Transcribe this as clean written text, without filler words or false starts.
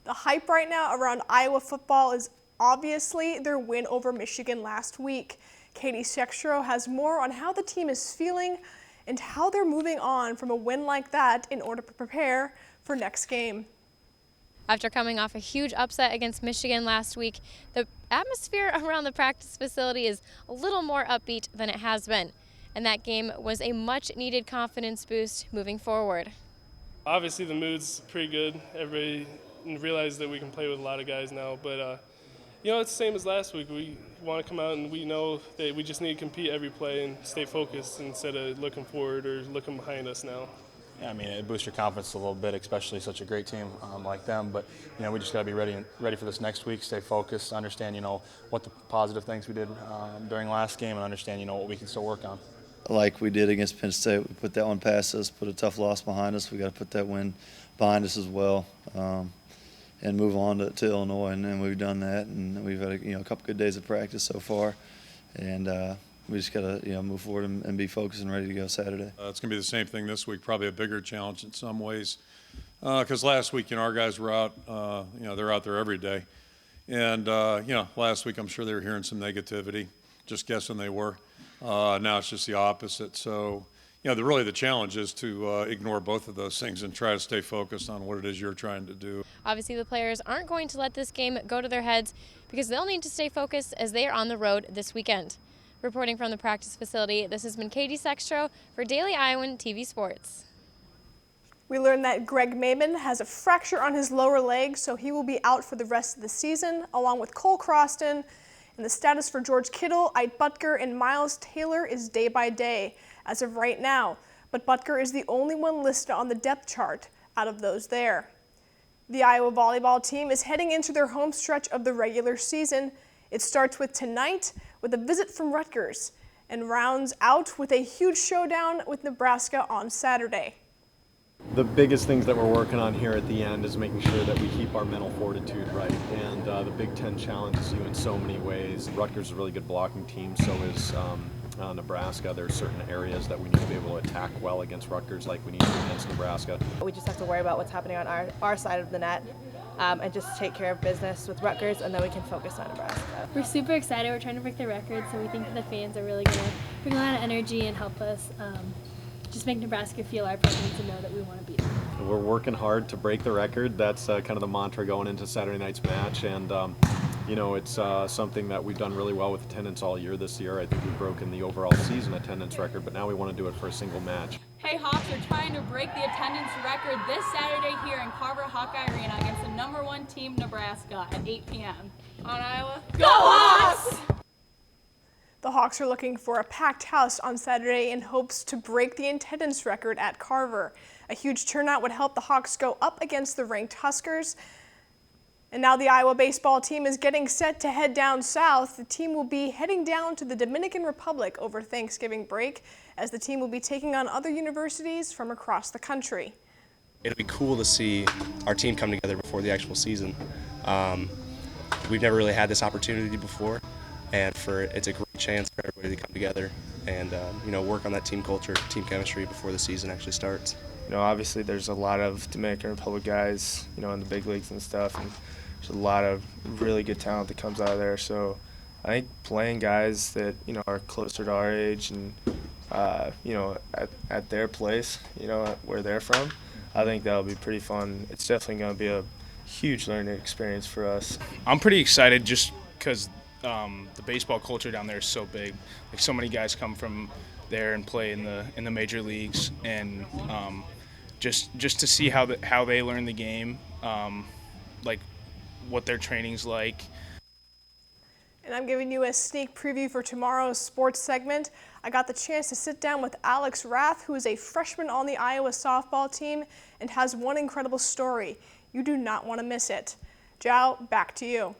The hype right now around Iowa football is obviously their win over Michigan last week. Katie Sextro has more on how the team is feeling and how they're moving on from a win like that in order to prepare for next game. After coming off a huge upset against Michigan last week, the atmosphere around the practice facility is a little more upbeat than it has been. And that game was a much-needed confidence boost moving forward. Obviously the mood's pretty good. Everybody realized that we can play with a lot of guys now, but it's the same as last week. We want to come out and we know that we just need to compete every play and stay focused instead of looking forward or looking behind us now. Yeah, I mean, it boosts your confidence a little bit, especially such a great team like them. But we just got to be ready for this next week. Stay focused, understand what the positive things we did during last game, and understand what we can still work on. Like we did against Penn State, we put that one past us, put a tough loss behind us. We got to put that win behind us as well, and move on to Illinois. And we've done that, and we've had a couple good days of practice so far, and we just got to move forward and be focused and ready to go Saturday. It's going to be the same thing this week, probably a bigger challenge in some ways, because last week our guys were out. They're out there every day, and last week I'm sure they were hearing some negativity. Just guessing they were. Now it's just the opposite. So, the challenge is to ignore both of those things and try to stay focused on what it is you're trying to do. Obviously, the players aren't going to let this game go to their heads because they'll need to stay focused as they are on the road this weekend. Reporting from the practice facility, this has been Katie Sextro for Daily Iowan TV Sports. We learned that Greg Maben has a fracture on his lower leg, so he will be out for the rest of the season, along with Cole Croston. And the status for George Kittle, Ike Butker, and Miles Taylor is day by day as of right now. But Butker is the only one listed on the depth chart out of those there. The Iowa volleyball team is heading into their home stretch of the regular season. It starts with tonight with a visit from Rutgers and rounds out with a huge showdown with Nebraska on Saturday. The biggest things that we're working on here at the end is making sure that we keep our mental fortitude right. And the Big Ten challenges you in so many ways. Rutgers is a really good blocking team, so is Nebraska. There are certain areas that we need to be able to attack well against Rutgers like we need to against Nebraska. We just have to worry about what's happening on our side of the net and just take care of business with Rutgers, and then we can focus on Nebraska. We're super excited. We're trying to break the record, so we think that the fans are really going to bring a lot of energy and help us just make Nebraska feel our presence and know that we want to beat them. We're working hard to break the record. That's kind of the mantra going into Saturday night's match, and it's something that we've done really well with attendance all year this year. I think we've broken the overall season attendance record, but now we want to do it for a single match. Hey, Hawks are trying to break the attendance record this Saturday here in Carver Hawkeye Arena against the #1 team, Nebraska, at 8 p.m. on Iowa. Go Hawks! The Hawks are looking for a packed house on Saturday in hopes to break the attendance record at Carver. A huge turnout would help the Hawks go up against the ranked Huskers. And now the Iowa baseball team is getting set to head down south. The team will be heading down to the Dominican Republic over Thanksgiving break, as the team will be taking on other universities from across the country. It'll be cool to see our team come together before the actual season. We've never really had this opportunity before, and it's a great chance for everybody to come together and work on that team culture, team chemistry before the season actually starts. Obviously there's a lot of Dominican Republic guys, in the big leagues and stuff, and there's a lot of really good talent that comes out of there. So I think playing guys that, are closer to our age and, at their place, where they're from, I think that'll be pretty fun. It's definitely going to be a huge learning experience for us. I'm pretty excited just because the baseball culture down there is so big. Like, so many guys come from there and play in the major leagues, and just to see how they learn the game, like what their training's like. And I'm giving you a sneak preview for tomorrow's sports segment. I got the chance to sit down with Alex Rath, who is a freshman on the Iowa softball team and has one incredible story. You do not want to miss it. Joe, back to you.